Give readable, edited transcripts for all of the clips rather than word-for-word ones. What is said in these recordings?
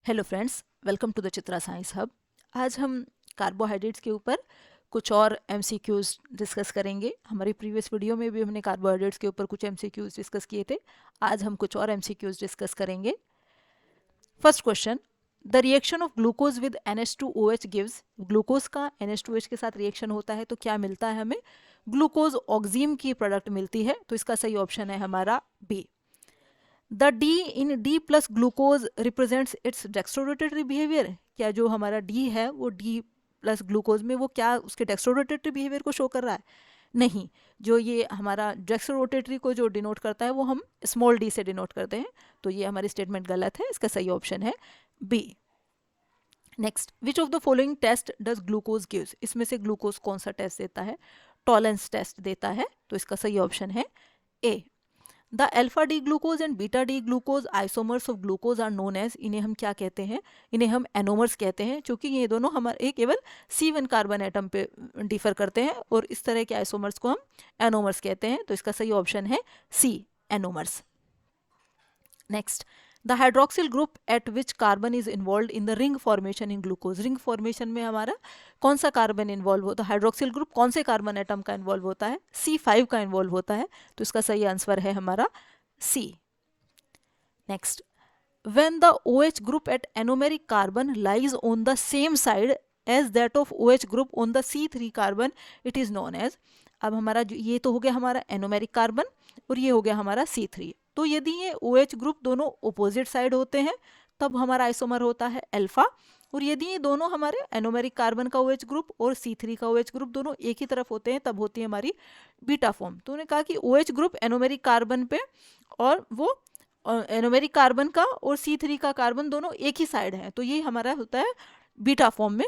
Hello friends, welcome to the Chitra science hub. आज हम carbohydrates के ऊपर कुछ और एमसीक्यूज डिस्कस करेंगे। हमारी प्रीवियस वीडियो में भी हमने कार्बोहाइड्रेट्स के ऊपर कुछ एमसीक्यूज डिस्कस किए थे। आज हम कुछ और एमसीक्यूज डिस्कस करेंगे। First question, the reaction of glucose with NH2OH gives. Glucose का NH2OH के साथ रिएक्शन होता है तो क्या मिलता है हमें? ग्लूकोज ऑक्सीम की प्रोडक्ट मिलती है। तो इसका सही ऑप्शन है हमारा B. The D in D plus glucose represents its dextrorotatory behaviour. क्या जो हमारा डी है वो डी प्लस ग्लूकोज में वो क्या उसके डेक्स्ट्रोरोटेटरी बिहेवियर को शो कर रहा है? नहीं। जो ये हमारा डेक्स्ट्रोरोटेटरी को जो डिनोट करता है वो हम स्मॉल डी से डिनोट करते हैं। तो ये हमारी स्टेटमेंट गलत है। इसका सही ऑप्शन है B. Next, which of the following test does glucose gives. इसमें से ग्लूकोज कौन सा टेस्ट देता है? टॉलेंस टेस्ट देता है। तो इसका सही ऑप्शन है A. The alpha D glucose and beta D glucose isomers of glucose are known as. इन्हें हम क्या कहते हैं? इन्हें हम एनोमर्स कहते हैं, क्योंकि ये दोनों हमारे केवल C1 कार्बन एटम पे डिफर करते हैं और इस तरह के आइसोमर्स को हम एनोमर्स कहते हैं। तो इसका सही ऑप्शन है C, anomers. Next, the hydroxyl group at which carbon is involve in the ring formation in glucose. Ring formation में हमारा कौन सा कार्बन इन्वॉल्व होता है? हाइड्रोक्सिल ग्रुप कौन से कार्बन एटम का इन्वॉल्व होता है? C5 का इन्वॉल्व होता है। तो इसका सही आंसर है हमारा C. Next, when the OH group at anomeric carbon lies on the same side as that of OH group on the C3 carbon, it is known as। अब हमारा ये तो हो गया हमारा एनोमेरिक कार्बन और ये हो गया हमारा C3। तो यदि ये OH ग्रुप दोनों अपोजिट साइड होते हैं तब हमारा आइसोमर होता है अल्फा। और यदि ये दोनों हमारे एनोमेरिक कार्बन का OH ग्रुप और C3 का OH ग्रुप दोनों एक ही तरफ होते हैं तब होती है हमारी बीटा फॉर्म। तो उन्होंने कहा कि OH ग्रुप एनोमेरिक कार्बन पे और वो एनोमेरिक कार्बन का और C3 का कार्बन दोनों एक ही साइड है, तो ये हमारा होता है बीटा फॉर्म में।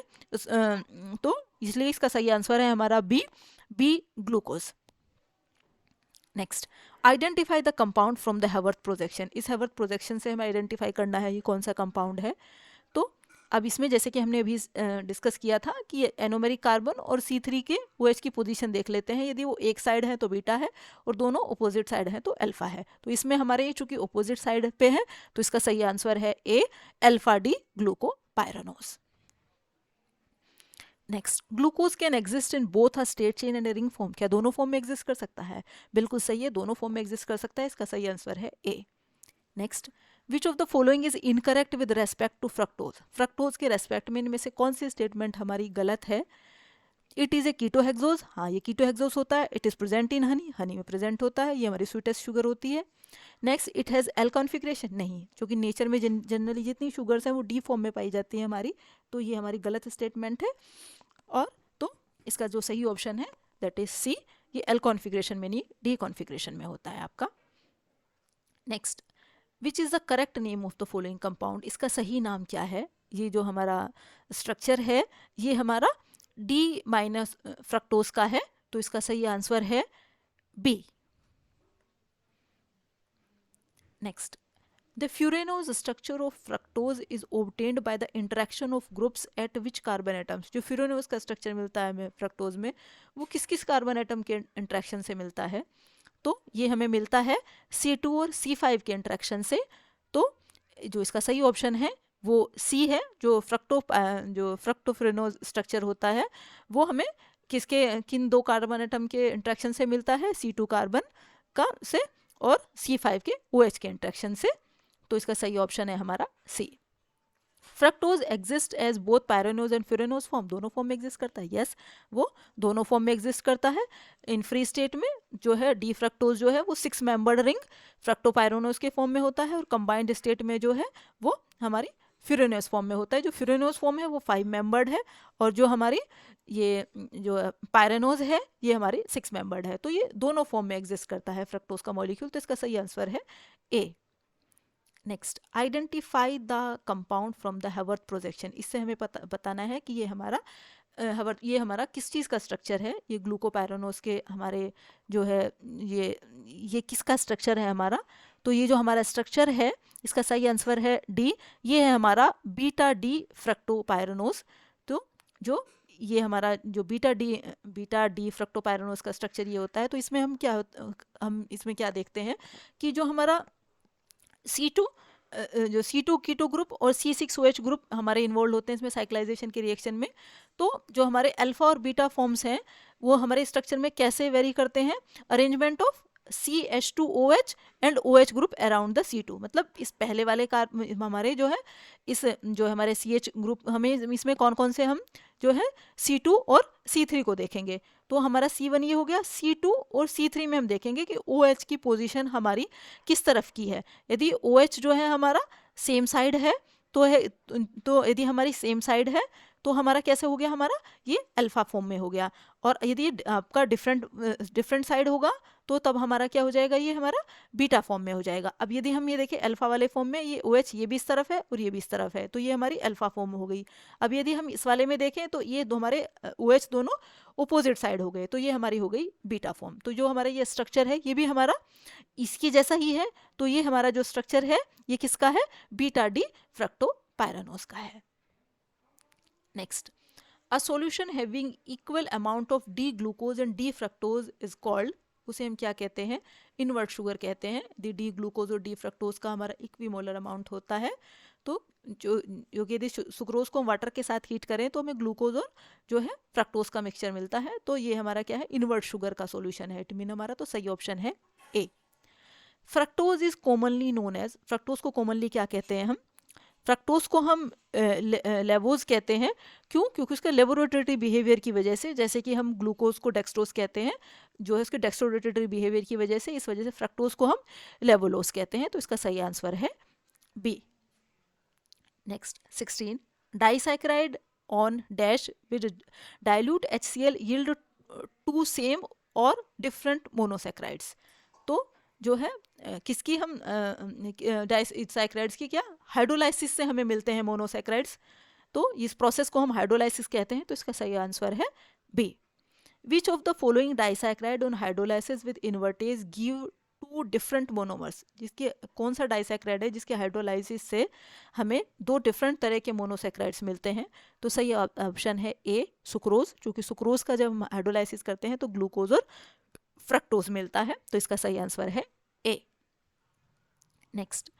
तो इसलिए इसका सही आंसर है हमारा B, B glucose. Next, identify the compound from the Haworth projection. इस हेवर्थ प्रोजेक्शन से हमें आइडेंटिफाई करना है ये कौन सा कंपाउंड है। तो अब इसमें जैसे कि हमने अभी डिस्कस किया था कि एनोमेरिक कार्बन और C3 के OH की पोजीशन देख लेते हैं। यदि वो एक साइड है तो बीटा है और दोनों अपोजिट साइड हैं तो अल्फा है। तो इसमें हमारे चूंकि अपोजिट साइड पे है तो इसका सही आंसर है A, alpha D glucopyranose. Next, glucose can exist in both a state chain and ring form. क्या दोनों फॉर्म में एग्जिस्ट कर सकता है? बिल्कुल सही है, दोनों फॉर्म में एग्जिस्ट कर सकता है। इसका सही आंसर है A. Next, which of the following is incorrect with respect to fructose. Fructose के रेस्पेक्ट में इनमें से कौन सी स्टेटमेंट हमारी गलत है? It is a ketohexose. हाँ, ये कीटोहेक्सोज होता है। It is present in honey, honey में प्रेजेंट होता है। ये हमारी स्वीटेस्ट शुगर होती है। Next, it has L configuration. नहीं, क्योंकि नेचर में जनरली जितनी शुगर्स हैं वो डी फॉर्म में पाई जाती है हमारी। तो ये हमारी गलत स्टेटमेंट है। और तो इसका जो सही ऑप्शन है दैट इज सी, ये एल कॉन्फिग्रेशन में नहीं डी कॉन्फिग्रेशन में होता है आपका। Next, which is the correct name of the following compound. इसका सही नाम क्या है? ये जो हमारा स्ट्रक्चर है ये हमारा डी माइनस फ्रक्टोज का है। तो इसका सही आंसर है B. Next, the furanose structure of fructose is obtained by the interaction of groups at which carbon atoms. जो फ्यूरेनोज का स्ट्रक्चर मिलता है हमें फ्रक्टोज में वो किस किस कार्बन एटम के इंटरेक्शन से मिलता है? तो ये हमें मिलता है C2 और C5 के इंटरेक्शन से। तो जो इसका सही ऑप्शन है वो सी है। जो फ्रक्टोफ्रेनोज स्ट्रक्चर होता है वो हमें किन दो कार्बन एटम के इंटरेक्शन से मिलता है? C2 कार्बन का से और C5 के OH के इंटरेक्शन से। तो इसका सही ऑप्शन है हमारा C. Fructose exist as both pyranose and furanose form. दोनों फॉर्म में एग्जिस्ट करता है। यस, वो दोनों फॉर्म में एग्जिस्ट करता है। इन फ्री स्टेट में जो है डी फ्रक्टोज जो है वो 6 मेंबर्ड रिंग फ्रक्टोपायरेनोज के फॉर्म में होता है और कंबाइंड स्टेट में जो है वो हमारी फ्यूरेनोज फॉर्म में होता है। जो फ्यूरेनोज फॉर्म है वो 5 मेंबर्ड है और जो हमारी ये जो पायरेनोज है ये हमारी 6 मेंबर्ड है। तो ये दोनों फॉर्म में एग्जिस्ट करता है फ्रक्टोज का मॉलिक्यूल। तो इसका सही आंसर है A. Next, identify the compound from the Haworth projection. इससे हमें बताना है कि ये हमारा किस चीज़ का स्ट्रक्चर है। ये ग्लूकोपायरानोज के हमारे जो है ये किसका स्ट्रक्चर है हमारा? तो ये जो हमारा स्ट्रक्चर है इसका सही आंसर है डी। ये है हमारा बीटा डी फ्रक्टोपायरानोज। तो जो ये हमारा जो बीटा डी फ्रक्टोपायरानोज का स्ट्रक्चर ये होता है। तो इसमें हम इसमें क्या देखते हैं कि जो हमारा C2 जो C2 कीटो ग्रुप और C6OH ग्रुप हमारे इन्वॉल्व होते हैं इसमें साइक्लाइजेशन के रिएक्शन में। तो जो हमारे अल्फा और बीटा फॉर्म्स हैं वो हमारे स्ट्रक्चर में कैसे वेरी करते हैं, arrangement of CH2OH and OH group around the C2। मतलब इस पहले वाले हमारे जो है इस जो हमारे CH ग्रुप, हमें इसमें कौन कौन से हम जो है C2 और C3 को देखेंगे। तो हमारा C1 ये हो गया, C2 और C3 में हम देखेंगे कि OH की पोजीशन हमारी किस तरफ की है। यदि OH जो है हमारा सेम साइड है तो यदि हमारी सेम साइड है तो हमारा कैसे हो गया, हमारा ये अल्फा फॉर्म में हो गया। और यदि आपका डिफरेंट साइड होगा तो तब हमारा क्या हो जाएगा, ये हमारा बीटा फॉर्म में हो जाएगा। अब यदि हम ये देखें अल्फा वाले फॉर्म में ये OH ये भी इस तरफ है और ये भी इस तरफ है, तो ये हमारी अल्फा फॉर्म हो गई। अब यदि हम इस वाले में देखें तो ये हमारे OH दोनों ओपोजिट साइड हो गए, तो ये हमारी हो गई बीटा फॉर्म। तो जो हमारा ये स्ट्रक्चर है ये भी हमारा इसकी जैसा ही है। तो ये हमारा जो स्ट्रक्चर है ये किसका है, बीटा डी फ्रक्टोपायरानोज का है। Next, a solution having equal amount of D glucose and D fructose is called, उसे हम क्या कहते हैं, इनवर्ट शुगर कहते हैं। डी ग्लूकोज और डी फ्रक्टोज का हमारा इक्विमोलर अमाउंट होता है। तो जो यदि सुक्रोज को हम वाटर के साथ हीट करें तो हमें ग्लूकोज और जो है फ्रक्टोज का मिक्सचर मिलता है। तो ये हमारा क्या है, इनवर्ट शुगर का सॉल्यूशन है। इट मीन हमारा तो सही ऑप्शन है A. Fructose is commonly known as, fructose को कॉमनली क्या कहते हैं हम, फ्रक्टोज को हम लेवोज कहते हैं। क्यों, क्योंकि उसके लेबोरेटरी बिहेवियर की वजह से, जैसे कि हम ग्लूकोज को डेक्सट्रोज कहते हैं, जो है उसके डेक्सट्रोरेटरी बिहेवियर की वजह से, इस वजह से फ्रक्टोज को हम लेवोलोज कहते हैं। तो इसका सही आंसर है B. Next 16, disaccharide on dash with dilute HCl yield two same और डिफरेंट मोनोसैकराइड्स। तो जो है किसकी हम डाइसैकराइड्स की क्या हाइड्रोलाइसिस से हमें मिलते हैं मोनोसैकराइड्स। तो इस प्रोसेस को हम हाइड्रोलाइसिस कहते हैं। तो इसका सही आंसर है B. Which of the following disaccharide on hydrolysis with invertase give two different monomers, जिसके कौन सा डाइसैकराइड है जिसके हाइड्रोलाइसिस से हमें दो डिफरेंट तरह के मोनोसैकराइड्स मिलते हैं। तो सही ऑप्शन है ए, सुक्रोज। क्योंकि सुक्रोज का जब हम हाइड्रोलाइसिस करते हैं तो ग्लूकोज और फ्रक्टोज मिलता है। तो इसका सही आंसर है A. Next,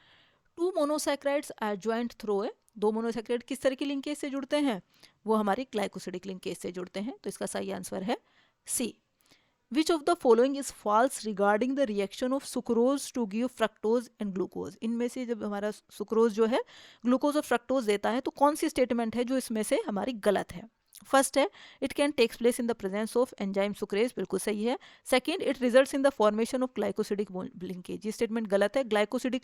two monosaccharides are joined through a, दो मोनोसैकराइड किस तरह की लिंकेज से जुड़ते हैं, वो हमारी ग्लाइकोसिडिक लिंकेज से जुड़ते हैं। तो इसका सही आंसर है सी। Which of the following is false regarding the reaction of sucrose to give fructose and glucose? इनमें से जब हमारा सुक्रोज जो है ग्लूकोज और फ्रक्टोज देता है तो कौन सी स्टेटमेंट है जो इसमें से हमारी गलत है। फर्स्ट है it can takes place in the presence of enzyme sucrase, बिल्कुल सही है। Second, it results in the formation of glycosidic linkage, ये स्टेटमेंट गलत है। ग्लाइकोसिडिक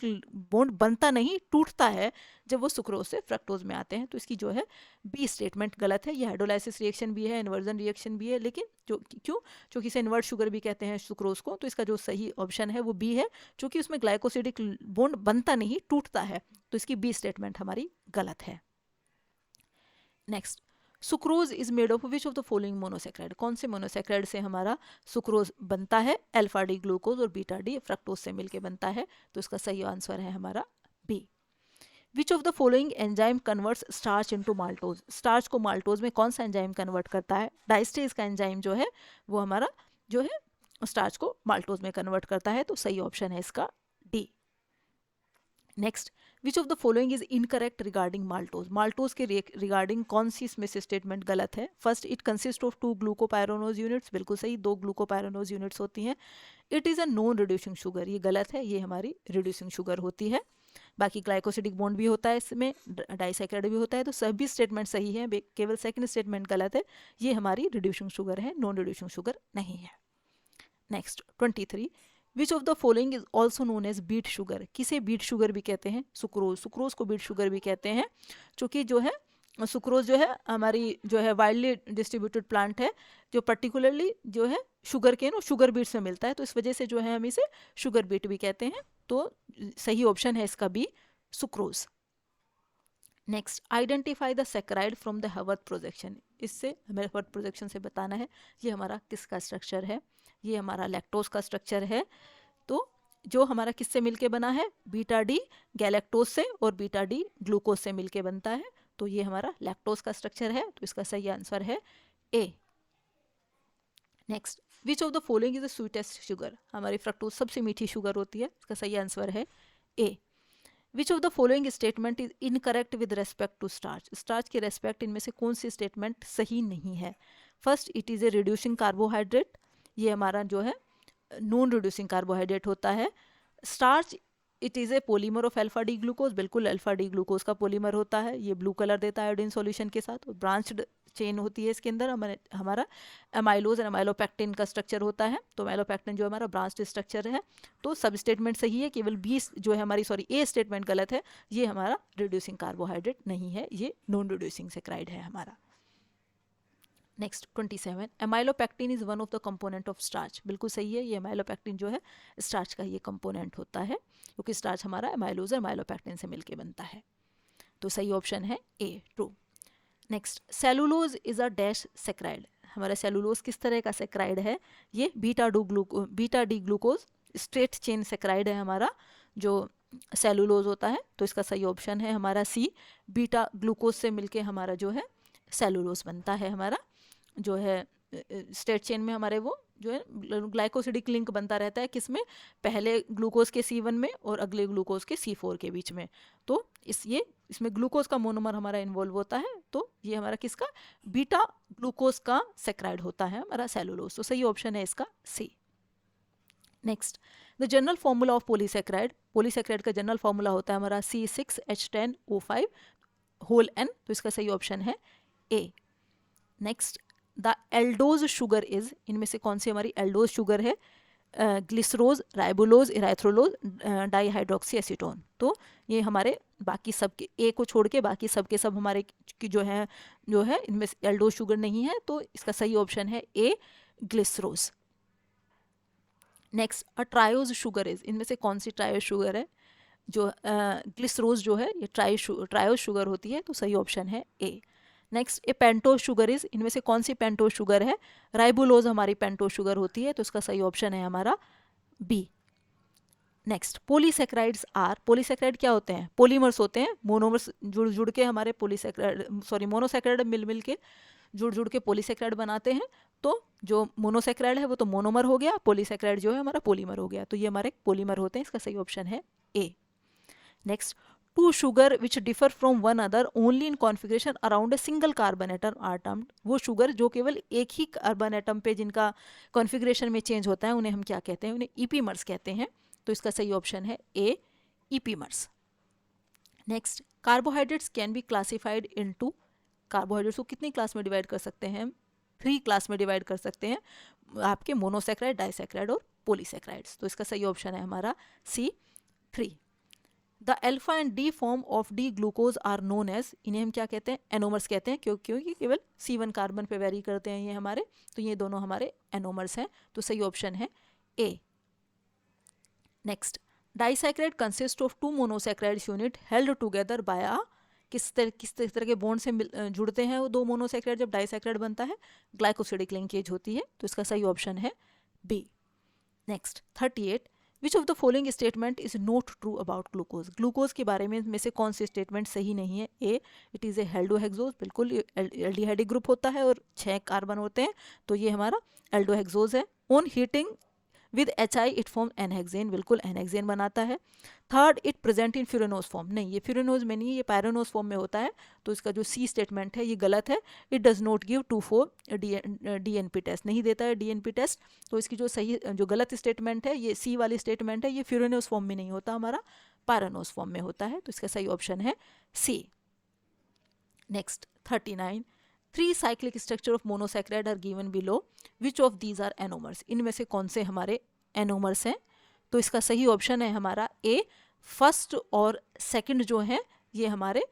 बॉन्ड बनता नहीं, टूटता है जब वो सुक्रोज से फ्रक्टोज में आते हैं। तो इसकी जो है बी स्टेटमेंट गलत है। ये हाइड्रोलाइसिस रिएक्शन भी है, इन्वर्जन रिएक्शन भी है, लेकिन जो क्यों, क्योंकि इसे इन्वर्ट शुगर भी कहते हैं सुक्रोज को। तो इसका जो सही ऑप्शन है वो बी है, क्योंकि उसमें ग्लाइकोसिडिक बॉन्ड बनता नहीं, टूटता है। तो इसकी बी स्टेटमेंट हमारी गलत है। Next, sucrose is made of which of the following monosaccharide, कौन से मोनोसैकराइड से हमारा सुक्रोज बनता है, अल्फा डी ग्लूकोज और बीटा डी फ्रक्टोज से मिलके बनता है। तो इसका सही आंसर है हमारा B. Which of the following enzyme converts starch into maltose, starch को माल्टोज में कौन सा एंजाइम कन्वर्ट करता है, डाइस्टेज का एंजाइम जो है वो हमारा जो है स्टार्च को माल्टोज में कन्वर्ट करता है। तो सही ऑप्शन है इसका D. Next, which of the following is incorrect regarding maltose, maltose के रिगार्डिंग कौन सी इसमें से स्टेटमेंट गलत है। First, it consist of two glucopyranose units, बिल्कुल सही, दो ग्लूकोपायरानोज यूनिट्स होती हैं। It is a non reducing sugar, ये गलत है, ये हमारी रिड्यूसिंग शुगर होती है। बाकी ग्लाइकोसिडिक बॉन्ड भी होता है इसमें, डाइसैकराइड भी होता है। तो सभी स्टेटमेंट सही है, केवल सेकंड स्टेटमेंट गलत है, ये हमारी रिड्यूसिंग शुगर है, नॉन रिड्यूसिंग शुगर नहीं है। Next 23, which of the following is also known as beet sugar, किसे बीट शुगर भी कहते हैं, सुक्रोज, सुक्रोज को बीट शुगर भी कहते हैं। चूँकि जो है सुक्रोज जो है हमारी जो है वाइडली डिस्ट्रीब्यूटेड प्लांट है, जो पर्टिकुलरली जो है शुगर केन और शुगर बीट्स में मिलता है। तो इस वजह से जो है हम इसे शुगर बीट भी कहते हैं। तो सही ऑप्शन है इसका B, sucrose. Next, identify the saccharide from the Haworth projection, इससे हमें हवर्थ प्रोजेक्शन से बताना है ये हमारा किसका स्ट्रक्चर है, ये हमारा लैक्टोज का स्ट्रक्चर है। तो जो हमारा किससे मिलके बना है, बीटा डी गैलेक्टोज से और बीटा डी ग्लूकोज से मिलके बनता है। तो ये हमारा लैक्टोज का स्ट्रक्चर है। तो इसका सही आंसर है A. Next, which of the following is the sweetest sugar, हमारी फ्रक्टोज सबसे मीठी शुगर होती है, इसका सही आंसर है A. Which of the following statement is incorrect with respect to starch, starch के रेस्पेक्ट इनमें से कौन सी स्टेटमेंट सही नहीं है। First, it is a reducing carbohydrate, ये हमारा जो है नॉन रिड्यूसिंग कार्बोहाइड्रेट होता है। Starch, it is a polymer of alpha D glucose, बिल्कुल अल्फा डी ग्लूकोज का पॉलीमर होता है, ये ब्लू कलर देता है आयोडीन सॉल्यूशन के साथ। और ब्रांच्ड चेन होती है इसके अंदर, हमारा एमाइलोज एंड एमाइलोपेक्टिन का स्ट्रक्चर होता है। तो एमाइलोपेक्टिन जो हमारा ब्रांच्ड स्ट्रक्चर है, तो सब स्टेटमेंट सही है, केवल बी जो है हमारी ए स्टेटमेंट गलत है, ये हमारा रिड्यूसिंग कार्बोहाइड्रेट नहीं है, ये नॉन रिड्यूसिंग सेक्राइड है हमारा। Next 27, amylopectin is one of the component of starch, बिल्कुल सही है, ये एमाइलोपेक्टिन जो है स्टार्च का ये कंपोनेंट होता है, क्योंकि स्टार्च हमारा एमाइलोज और एमाइलोपेक्टिन से मिलके बनता है। तो सही ऑप्शन है A, true. Next, cellulose is a dash saccharide, हमारा सेलुलोज किस तरह का सेक्राइड है, ये beta D glucose straight chain saccharide है हमारा जो सेलुलोज होता है। तो इसका सही ऑप्शन है हमारा सी, बीटा ग्लूकोज से मिलके हमारा जो है सेलुलोज बनता है हमारा, जो है स्ट्रेट चेन में हमारे वो जो है ग्लाइकोसिडिक लिंक बनता रहता है, किसमें, पहले ग्लूकोज के C1 में और अगले ग्लूकोज के C4 के बीच में। तो इसमें ग्लूकोज का मोनोमर हमारा इन्वॉल्व होता है, तो ये हमारा किसका, बीटा ग्लूकोज का सेक्राइड होता है हमारा सेलुलोज। तो सही ऑप्शन है इसका C. Next, the general formula of polysaccharide, polysaccharide का जनरल फॉर्मूला होता है हमारा C6H10O5 होल N, तो इसका सही ऑप्शन है A. Next, the aldose sugar is, इनमें से कौन सी हमारी एल्डोज शुगर है, ग्लिसरोज, राइबोलोज, इराइथ्रोलोज, डाईहाइड्रोक्सी एसीटोन। तो ये हमारे बाकी सब के ए को छोड़ के बाकी सब के सब हमारे की जो है इनमें एल्डोज शुगर नहीं है, तो इसका सही ऑप्शन है A, glycerose. Next, a triose sugar is, इनमें से कौन सी ट्रायोज शुगर है, जो ग्लिसरोज जो है ये ट्रायोज शुगर होती है, तो सही ऑप्शन है A. Next, a pentose sugar is, इनमें से कौन सी पेंटोज शुगर है, राइबोलोज हमारी पेंटोज शुगर होती है, तो इसका सही ऑप्शन है हमारा B. Next, polysaccharides are, polysaccharide क्या होते हैं, पॉलीमर्स होते हैं, मोनोमर्स जुड़ के हमारे मोनोसेक्राइड मिल के जुड़ के पॉलीसेक्राइड बनाते हैं। तो जो मोनोसेक्राइड है वो तो मोनोमर हो गया, पॉलीसेक्राइड जो है हमारा पॉलीमर हो गया, तो ये हमारे पॉलीमर होते हैं, इसका सही ऑप्शन है A. Next, two sugar which differ from one other only in configuration around a single carbon atom are termed, वो शुगर जो केवल एक ही कार्बन एटम पे जिनका कॉन्फिगरेशन में चेंज होता है उन्हें हम क्या कहते हैं, उन्हें ईपीमर्स कहते हैं। तो इसका सही ऑप्शन है A, epimers. Next, carbohydrates can be classified into, carbohydrates को कितनी क्लास में डिवाइड कर सकते हैं, 3 क्लास में डिवाइड कर सकते हैं, आपके मोनोसेक्राइड, डाइसेक्राइड और पॉलीसेक्राइड्स। तो इसका सही ऑप्शन है हमारा C, 3। The alpha and D form of D glucose are known as, इन्हें हम क्या कहते हैं, एनोमर्स कहते हैं, क्योंकि केवल C1 कार्बन पे वेरी करते हैं ये हमारे, तो ये दोनों हमारे एनोमर्स हैं, तो सही ऑप्शन है A. Next, disaccharide consist of 2 monosaccharides unit held together by a, किस तरह के बॉन्ड से जुड़ते हैं वो 2 मोनोसेक्राइड जब डाइसैक्राइड बनता है, ग्लाइकोसिडिक लिंकेज होती है, तो इसका सही ऑप्शन है B. Next 38, which of the following statement is not true about glucose, glucose के बारे में से कौन सी स्टेटमेंट सही नहीं है। ए, इट इज़ ए हेल्डोहेक्सोज, बिल्कुल एल्डिहाइडिक ग्रुप होता है और 6 कार्बन होते हैं, तो ये हमारा एल्डोहेक्सोज है। On heating with HI it form n hexane, बिल्कुल एनहेक्सेन बनाता है। Third, it present in furanose form, नहीं ये फ्यूरेनोज में नहीं है, ये पायरेनोज फॉर्म में होता है, तो इसका जो सी स्टेटमेंट है ये गलत है। It does not give 2,4 DNP test, नहीं देता है DNP टेस्ट, तो इसकी जो गलत स्टेटमेंट है, ये सी वाली स्टेटमेंट है, ये फ्यूरेनोज फॉर्म में नहीं होता, हमारा पायरेनोज फॉर्म में होता है, तो इसका सही ऑप्शन है C. Next 39, 3 cyclic structure of monosaccharide are given below, which of these are anomers, इनमें से कौन से हमारे एनोमर्स हैं। तो इसका सही ऑप्शन है हमारा ए, फर्स्ट और सेकंड जो है ये हमारे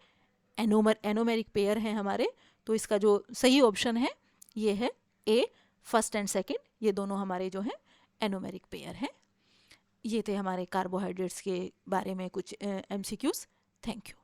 एनोमेरिक पेयर हैं हमारे, तो इसका जो सही ऑप्शन है ये है ए, फर्स्ट एंड सेकंड, ये दोनों हमारे जो हैं एनोमेरिक पेयर हैं। ये थे हमारे कार्बोहाइड्रेट्स के बारे में कुछ MCQs। Thank you.